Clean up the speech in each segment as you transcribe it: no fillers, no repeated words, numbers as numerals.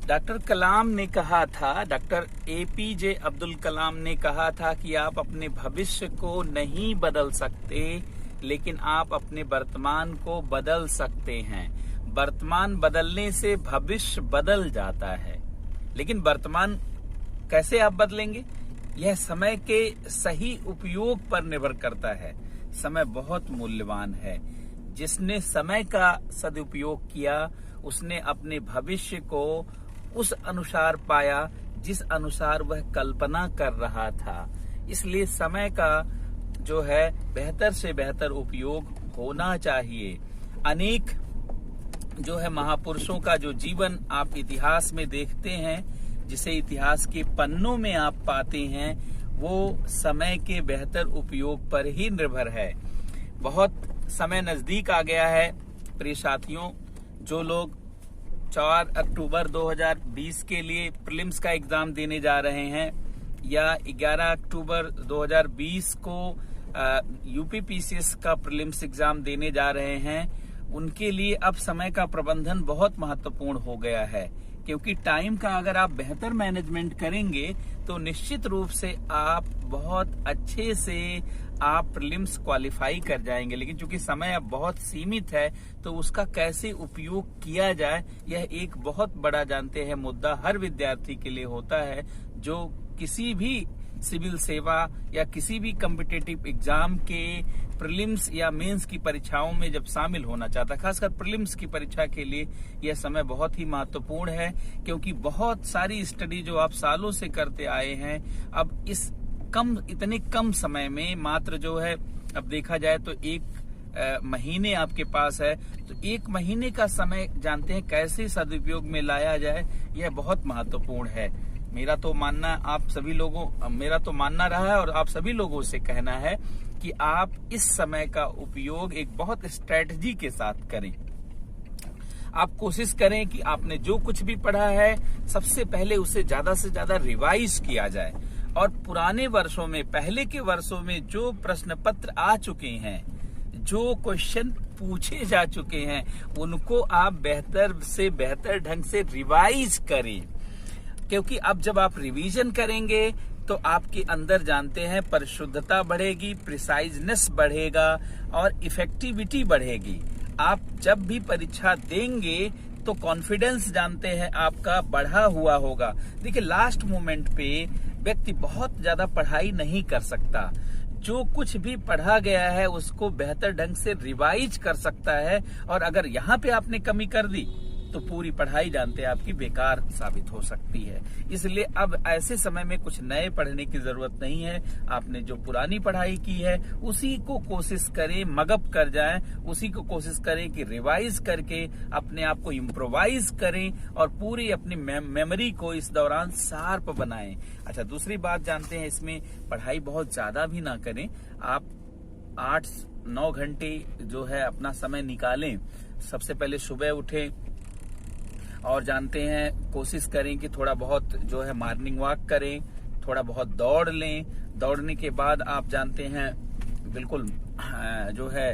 Doctor कलाम ने कहा था, डॉक्टर एपीजे अब्दुल कलाम ने कहा था कि आप अपने भविष्य को नहीं बदल सकते, लेकिन आप अपने वर्तमान को बदल सकते हैं। वर्तमान बदलने से भविष्य बदल जाता है, लेकिन वर्तमान कैसे आप बदलेंगे? यह समय के सही उपयोग पर निर्भर करता है। समय बहुत मूल्यवान है। जिसने समय का सदुपयोग किया, उसने अपने भविष्य को उस अनुसार पाया जिस अनुसार वह कल्पना कर रहा था। इसलिए समय का जो है बेहतर से बेहतर उपयोग होना चाहिए। अनेक जो है महापुरुषों का जो जीवन आप इतिहास में देखते हैं, जिसे इतिहास के पन्नों में आप पाते हैं, वो समय के बेहतर उपयोग पर ही निर्भर है। बहुत समय नजदीक आ गया है प्रिय साथियों। जो लोग 4 अक्टूबर 2020 के लिए प्रीलिम्स का एग्जाम देने जा रहे हैं या 11 अक्टूबर 2020 को यूपीपीसीएस का प्रीलिम्स एग्जाम देने जा रहे हैं, उनके लिए अब समय का प्रबंधन बहुत महत्वपूर्ण हो गया है। क्योंकि टाइम का अगर आप बेहतर मैनेजमेंट करेंगे तो निश्चित रूप से आप बहुत अच्छे से आप प्रीलिम्स क्वालिफाई कर जाएंगे। लेकिन चूंकि समय अब बहुत सीमित है, तो उसका कैसे उपयोग किया जाए, यह एक बहुत बड़ा जानते हैं मुद्दा हर विद्यार्थी के लिए होता है, जो किसी भी सिविल सेवा या किसी भी कॉम्पिटिटिव एग्जाम के प्रीलिम्स या मेंस की परीक्षाओं में जब शामिल होना चाहता है। खासकर प्रीलिम्स की परीक्षा के लिए यह समय बहुत ही महत्वपूर्ण है, क्योंकि बहुत सारी स्टडी जो आप सालों से करते आए हैं, अब इतने कम समय में मात्र जो है, अब देखा जाए तो एक महीने आपके पास है, तो एक महीने का समय जानते हैं कैसे सदुपयोग में लाया जाए, यह बहुत महत्वपूर्ण है। मेरा तो मानना रहा है और आप सभी लोगों से कहना है कि आप इस समय का उपयोग एक बहुत स्ट्रेटजी के साथ करें। आप कोशिश करें कि आपने जो कुछ भी पढ़ा है, सबसे पहले उसे ज्यादा से ज्यादा रिवाइज किया जाए। और पुराने वर्षों में, पहले के वर्षों में जो प्रश्न पत्र आ चुके हैं, जो क्वेश्चन पूछे जा चुके हैं, उनको आप बेहतर से बेहतर ढंग से रिवाइज करें। क्योंकि अब जब आप रिवीजन करेंगे तो आपके अंदर जानते हैं परिशुद्धता बढ़ेगी, प्रिसाइजनेस बढ़ेगा और इफेक्टिविटी बढ़ेगी। आप जब भी परीक्षा देंगे तो कॉन्फिडेंस जानते हैं आपका बढ़ा हुआ होगा। देखिए, लास्ट मोमेंट पे व्यक्ति बहुत ज्यादा पढ़ाई नहीं कर सकता। जो कुछ भी पढ़ा गया है उसको बेहतर ढंग से रिवाइज कर सकता है, और अगर यहाँ पे आपने कमी कर दी तो पूरी पढ़ाई जानते हैं आपकी बेकार साबित हो सकती है। इसलिए अब ऐसे समय में कुछ नए पढ़ने की जरूरत नहीं है। आपने जो पुरानी पढ़ाई की है उसी को कोशिश करें, मगअप कर जाएं, उसी को कोशिश करें कि रिवाइज करके अपने आप को इम्प्रोवाइज करें और पूरी अपनी मेमोरी को इस दौरान शार्प बनाएं। अच्छा, दूसरी बात जानते हैं, इसमें पढ़ाई बहुत ज्यादा भी ना करें। आप 8-9 घंटे जो है अपना समय निकालें। सबसे पहले सुबह उठें और जानते हैं कोशिश करें कि थोड़ा बहुत जो है मॉर्निंग वॉक करें, थोड़ा बहुत दौड़ लें। दौड़ने के बाद आप जानते हैं बिल्कुल जो है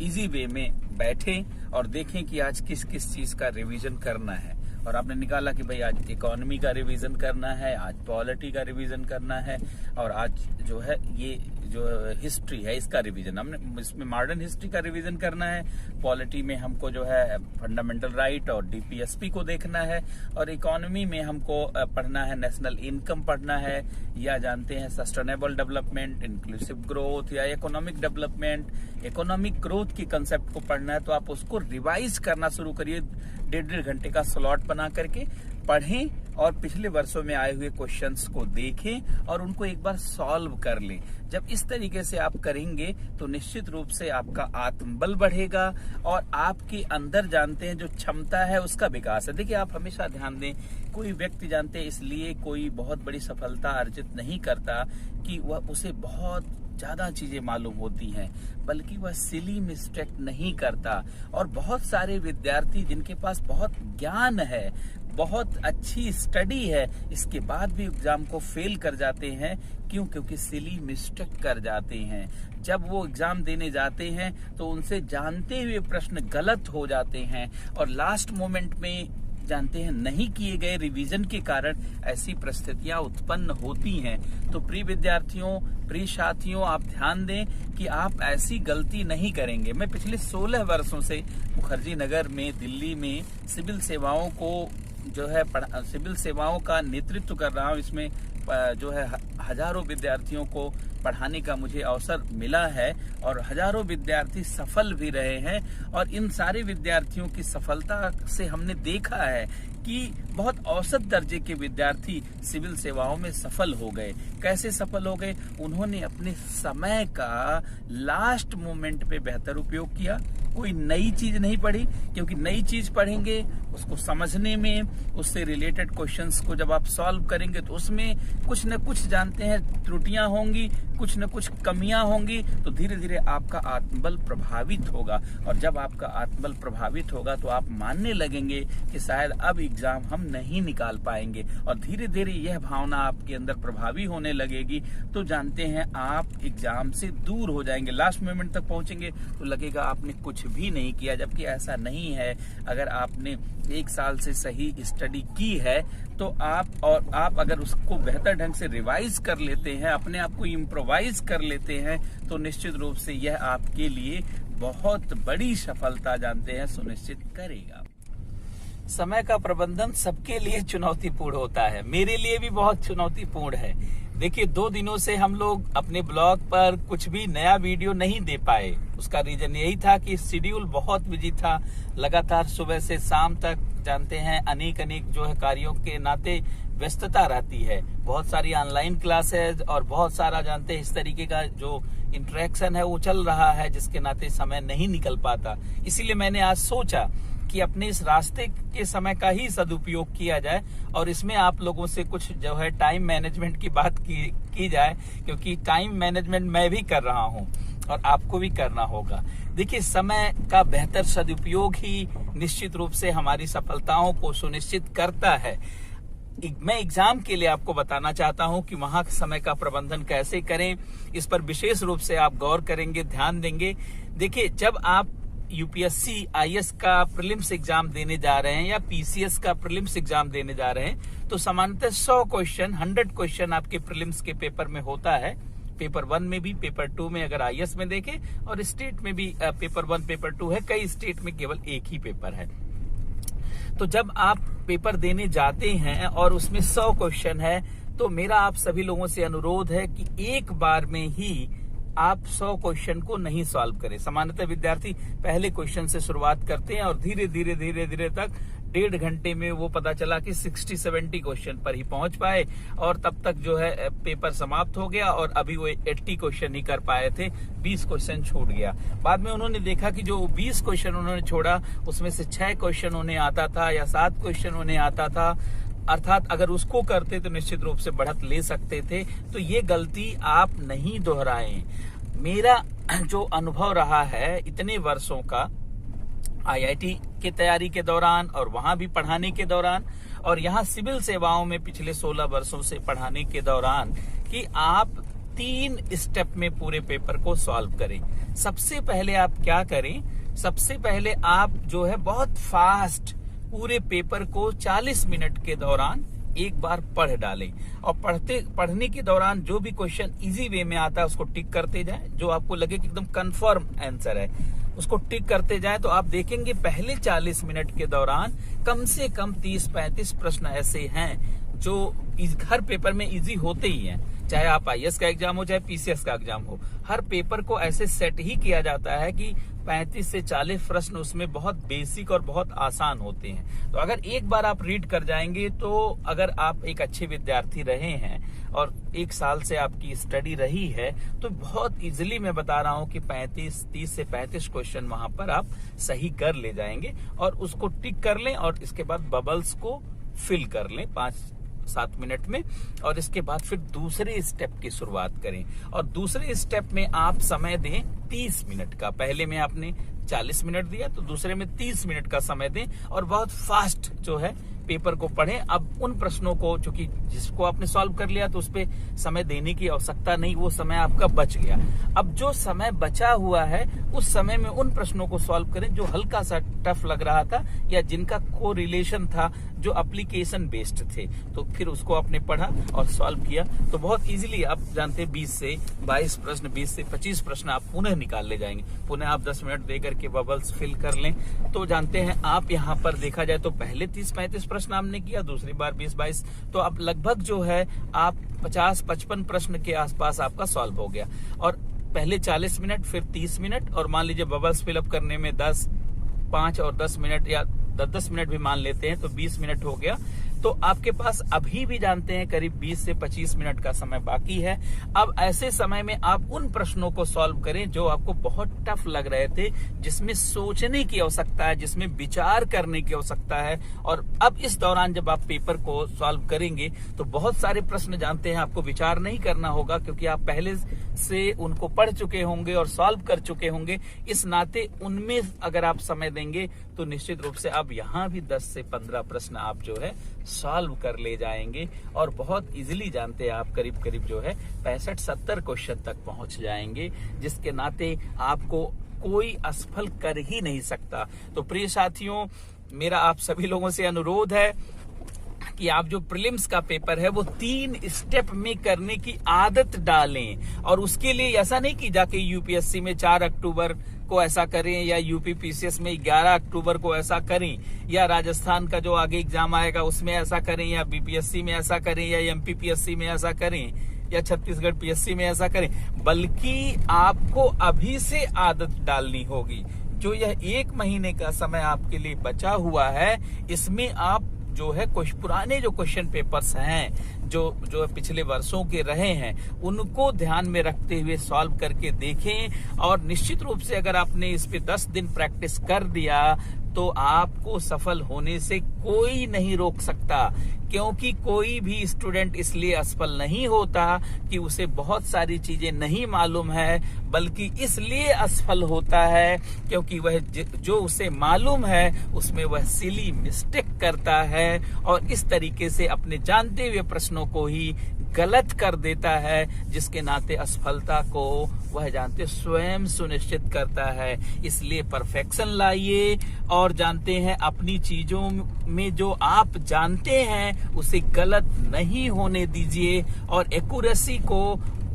इजी वे में बैठें और देखें कि आज किस किस चीज का रिवीजन करना है। और आपने निकाला कि भाई आज इकोनॉमी का रिवीजन करना है, आज पॉलिटी का रिवीजन करना है, और आज जो है ये जो हिस्ट्री है इसका रिवीजन, हमने इसमें मॉडर्न हिस्ट्री का रिवीजन करना है। पॉलिटी में हमको जो है फंडामेंटल राइट और डीपीएसपी को देखना है, और इकोनॉमी में हमको पढ़ना है नेशनल इनकम पढ़ना है, या जानते हैं सस्टेनेबल डेवलपमेंट, इंक्लूसिव ग्रोथ या इकोनॉमिक डेवलपमेंट, इकोनॉमिक ग्रोथ की कंसेप्ट को पढ़ना है। तो आप उसको रिवाइज करना शुरू करिए। 1.5 घंटे का स्लॉट बना करके पढ़ें और पिछले वर्षों में आए हुए क्वेश्चंस को देखें और उनको एक बार सॉल्व कर लें। जब इस तरीके से आप करेंगे तो निश्चित रूप से आपका आत्मबल बढ़ेगा और आपके अंदर जानते हैं जो क्षमता है उसका विकास है। देखिए, आप हमेशा ध्यान दें, कोई व्यक्ति जानते हैं इसलिए कोई बहुत बड़ी सफलता अर्जित नहीं करता कि वह उसे बहुत ज्यादा चीजें मालूम होती हैं, बल्कि वह सिली मिस्टेक नहीं करता। और बहुत सारे विद्यार्थी जिनके पास बहुत ज्ञान है, बहुत अच्छी स्टडी है, इसके बाद भी एग्जाम को फेल कर जाते हैं। क्यों? क्योंकि सिली मिस्टेक कर जाते हैं। जब वो एग्जाम देने जाते हैं तो उनसे जानते हुए प्रश्न गलत हो जाते हैं और लास्ट मोमेंट में जानते हैं नहीं किए गए रिवीजन के कारण ऐसी परिस्थितियां उत्पन्न होती हैं। तो प्रिय विद्यार्थियों, प्रिय साथियों, आप ध्यान दें कि आप ऐसी गलती नहीं करेंगे। मैं पिछले 16 वर्षों से मुखर्जी नगर में, दिल्ली में सिविल सेवाओं को जो है सिविल सेवाओं का नेतृत्व कर रहा हूँ। इसमें जो है हजारों विद्यार्थियों को पढ़ाने का मुझे अवसर मिला है और हजारों विद्यार्थी सफल भी रहे हैं। और इन सारे विद्यार्थियों की सफलता से हमने देखा है कि बहुत औसत दर्जे के विद्यार्थी सिविल सेवाओं में सफल हो गए। कैसे सफल हो गए? उन्होंने अपने समय का लास्ट मोमेंट पे बेहतर उपयोग किया। कोई नई चीज नहीं पढ़ी, क्योंकि नई चीज पढ़ेंगे उसको समझने में, उससे रिलेटेड क्वेश्चंस को जब आप सॉल्व करेंगे तो उसमें कुछ न कुछ जानते हैं त्रुटियां होंगी, कुछ न कुछ कमियां होंगी। तो धीरे धीरे आपका आत्मबल प्रभावित होगा, और जब आपका आत्मबल प्रभावित होगा तो आप मानने लगेंगे कि शायद अब एग्जाम हम नहीं निकाल पाएंगे, और धीरे धीरे यह भावना आपके अंदर प्रभावी होने लगेगी। तो जानते हैं आप एग्जाम से दूर हो जाएंगे। लास्ट मोमेंट तक पहुंचेंगे तो लगेगा आपने कुछ भी नहीं किया, जबकि ऐसा नहीं है। अगर आपने 1 साल से सही स्टडी की है तो आप अगर उसको बेहतर ढंग से रिवाइज कर लेते हैं, अपने आप को इम्प्रोवाइज कर लेते हैं, तो निश्चित रूप से यह आपके लिए बहुत बड़ी सफलता जानते हैं सुनिश्चित करेगा। समय का प्रबंधन सबके लिए चुनौतीपूर्ण होता है, मेरे लिए भी बहुत चुनौतीपूर्ण है। देखिए 2 दिनों से हम लोग अपने ब्लॉग पर कुछ भी नया वीडियो नहीं दे पाए। उसका रीजन यही था कि शेड्यूल बहुत बिजी था। लगातार सुबह से शाम तक जानते हैं अनेक जो है कार्यों के नाते व्यस्तता रहती है। बहुत सारी ऑनलाइन क्लासेज और बहुत सारा जानते हैं इस तरीके का जो इंटरेक्शन है वो चल रहा है, जिसके नाते समय नहीं निकल पाता। इसीलिए मैंने आज सोचा कि अपने इस रास्ते के समय का ही सदुपयोग किया जाए और इसमें आप लोगों से कुछ जो है टाइम मैनेजमेंट की बात की जाए, क्योंकि टाइम मैनेजमेंट मैं भी कर रहा हूं और आपको भी करना होगा। देखिए समय का बेहतर सदुपयोग ही निश्चित रूप से हमारी सफलताओं को सुनिश्चित करता है। मैं एग्जाम के लिए आपको बताना चाहता हूं कि वहां समय का प्रबंधन कैसे करें, इस पर विशेष रूप से आप गौर करेंगे, ध्यान देंगे। देखिए जब आप यूपीएससी आईएएस का प्रीलिम्स एग्जाम देने जा रहे हैं या पीसीएस का प्रीलिम्स एग्जाम देने जा रहे हैं, तो सामान्यतः 100 क्वेश्चन आपके प्रीलिम्स के पेपर में होता है। पेपर 1 में भी, पेपर 2 में अगर आईएएस में देखें, और स्टेट में भी पेपर 1 पेपर 2 है। कई स्टेट में केवल एक ही पेपर है। तो जब आप पेपर देने जाते हैं और उसमें 100 क्वेश्चन है, तो मेरा आप सभी लोगों से अनुरोध है कि एक बार में ही आप 100 क्वेश्चन को नहीं सॉल्व करें। सामान्यतः विद्यार्थी पहले क्वेश्चन से शुरुआत करते हैं और धीरे धीरे तक 1.5 घंटे में वो पता चला कि 60-70 क्वेश्चन पर ही पहुंच पाए, और तब तक जो है पेपर समाप्त हो गया और अभी वो 80 क्वेश्चन ही कर पाए थे, 20 क्वेश्चन छूट गया। बाद में उन्होंने देखा कि जो 20 क्वेश्चन उन्होंने छोड़ा उसमें से 6 क्वेश्चन उन्हें आता था या 7 क्वेश्चन उन्हें आता था, अर्थात अगर उसको करते तो निश्चित रूप से बढ़त ले सकते थे। तो ये गलती आप नहीं दोहराएं। मेरा जो अनुभव रहा है इतने वर्षों का आईआईटी की तैयारी के दौरान और वहां भी पढ़ाने के दौरान, और यहाँ सिविल सेवाओं में पिछले 16 वर्षों से पढ़ाने के दौरान, कि आप 3 स्टेप में पूरे पेपर को सॉल्व करें। सबसे पहले आप क्या करें? सबसे पहले आप जो है बहुत फास्ट पूरे पेपर को 40 मिनट के दौरान एक बार पढ़ डालें, और पढ़ने के दौरान जो भी क्वेश्चन इजी वे में आता है उसको टिक करते जाएं। जो आपको लगे कि एकदम कंफर्म आंसर है उसको टिक करते जाएं। तो आप देखेंगे पहले 40 मिनट के दौरान कम से कम 30-35 प्रश्न ऐसे हैं जो हर पेपर में इजी होते ही हैं। चाहे आप आईएएस का एग्जाम हो चाहे पीसीएस का एग्जाम हो, हर पेपर को ऐसे सेट ही किया जाता है कि 35 से 40 प्रश्न उसमें बहुत बेसिक और बहुत आसान होते हैं। तो अगर एक बार आप रीड कर जाएंगे, तो अगर आप एक अच्छे विद्यार्थी रहे हैं और 1 साल से आपकी स्टडी रही है, तो बहुत इजीली मैं बता रहा हूं कि 30 से 35 क्वेश्चन वहां पर आप सही कर ले जाएंगे, और उसको टिक कर लें और इसके बाद बबल्स को फिल कर लें 5-7 मिनट में, और इसके बाद फिर दूसरे स्टेप की शुरुआत करें। और दूसरे स्टेप में आप समय दें 30 मिनट का। पहले में आपने 40 मिनट दिया, तो दूसरे में 30 मिनट का समय दें और बहुत फास्ट जो है पेपर को पढ़ें। अब उन प्रश्नों को, चूंकि जिसको आपने सॉल्व कर लिया तो उस पर समय देने की आवश्यकता नहीं, वो समय आपका बच गया। अब जो समय बचा हुआ है उस समय में उन प्रश्नों को सॉल्व करें जो हल्का सा टफ लग रहा था या जिनका को रिलेशन था, जो एप्लीकेशन बेस्ड थे। तो फिर उसको आपने पढ़ा और सॉल्व किया तो बहुत इजीली आप जानते हैं 20 से 22 प्रश्न, 20 से 25 प्रश्न आप पुनः निकाल ले जाएंगे। पुनः आप 10 मिनट दे करके बबल्स फिल कर लें तो जानते हैं आप यहाँ पर देखा जाए तो पहले 30-35 प्रश्न आपने किया, दूसरी बार 20-22, तो आप लगभग जो है आप 50-55 प्रश्न के आसपास आपका सॉल्व हो गया। और पहले 40 मिनट, फिर 30 मिनट, और मान लीजिए बबल्स फिलअप करने में 5 और 10 मिनट या 10 मिनट भी मान लेते हैं तो 20 मिनट हो गया। तो आपके पास अभी भी जानते हैं करीब 20 से 25 मिनट का समय बाकी है। अब ऐसे समय में आप उन प्रश्नों को सॉल्व करें जो आपको बहुत टफ लग रहे थे, जिसमें सोचने की आवश्यकता है, जिसमें विचार करने की आवश्यकता है। और अब इस दौरान जब आप पेपर को सॉल्व करेंगे तो बहुत सारे प्रश्न जानते हैं आपको विचार नहीं करना होगा, क्योंकि आप पहले से उनको पढ़ चुके होंगे और सॉल्व कर चुके होंगे। इस नाते उनमें अगर आप समय देंगे तो निश्चित रूप से आप यहाँ भी 10 से 15 प्रश्न आप जो है सॉल्व कर ले जाएंगे और बहुत इजीली जानते हैं आप करीब करीब जो है 65-70 क्वेश्चन तक पहुंच जाएंगे, जिसके नाते आपको कोई असफल कर ही नहीं सकता। तो प्रिय साथियों, मेरा आप सभी लोगों से अनुरोध है कि आप जो प्रीलिम्स का पेपर है वो 3 स्टेप में करने की आदत डालें। और उसके लिए ऐसा नहीं कि जाके यूपीएससी में 4 अक्टूबर को ऐसा करें या यूपी पीसीएस में 11 अक्टूबर को ऐसा करें, या राजस्थान का जो आगे एग्जाम आएगा उसमें ऐसा करें, या बीपीएससी में ऐसा करें, या एमपीपीएससी में ऐसा करें, या छत्तीसगढ़ पीएससी में ऐसा करें। बल्कि आपको अभी से आदत डालनी होगी। जो यह 1 महीने का समय आपके लिए बचा हुआ है, इसमें आप जो है कुछ पुराने जो क्वेश्चन पेपर्स हैं जो पिछले वर्षों के रहे हैं उनको ध्यान में रखते हुए सॉल्व करके देखें। और निश्चित रूप से अगर आपने इस पे 10 दिन प्रैक्टिस कर दिया तो आपको सफल होने से कोई नहीं रोक सकता, क्योंकि कोई भी स्टूडेंट इसलिए असफल नहीं होता कि उसे बहुत सारी चीजें नहीं मालूम है, बल्कि इसलिए असफल होता है क्योंकि वह जो उसे मालूम है उसमें वह सिली मिस्टेक करता है और इस तरीके से अपने जानते हुए प्रश्नों को ही गलत कर देता है, जिसके नाते असफलता को वह जानते स्वयं सुनिश्चित करता है। इसलिए परफेक्शन लाइए और जानते हैं अपनी चीजों में जो आप जानते हैं उसे गलत नहीं होने दीजिए और एक्यूरेसी को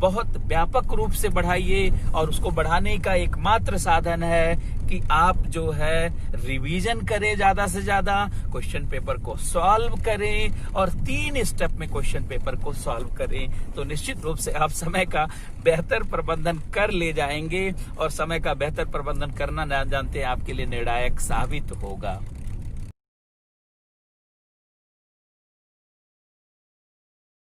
बहुत व्यापक रूप से बढ़ाइए। और उसको बढ़ाने का एकमात्र साधन है कि आप जो है रिवीजन करें, ज्यादा से ज्यादा क्वेश्चन पेपर को सॉल्व करें और 3 स्टेप में क्वेश्चन पेपर को सॉल्व करें। तो निश्चित रूप से आप समय का बेहतर प्रबंधन कर ले जाएंगे और समय का बेहतर प्रबंधन करना जानते हैं आपके लिए निर्णायक साबित होगा।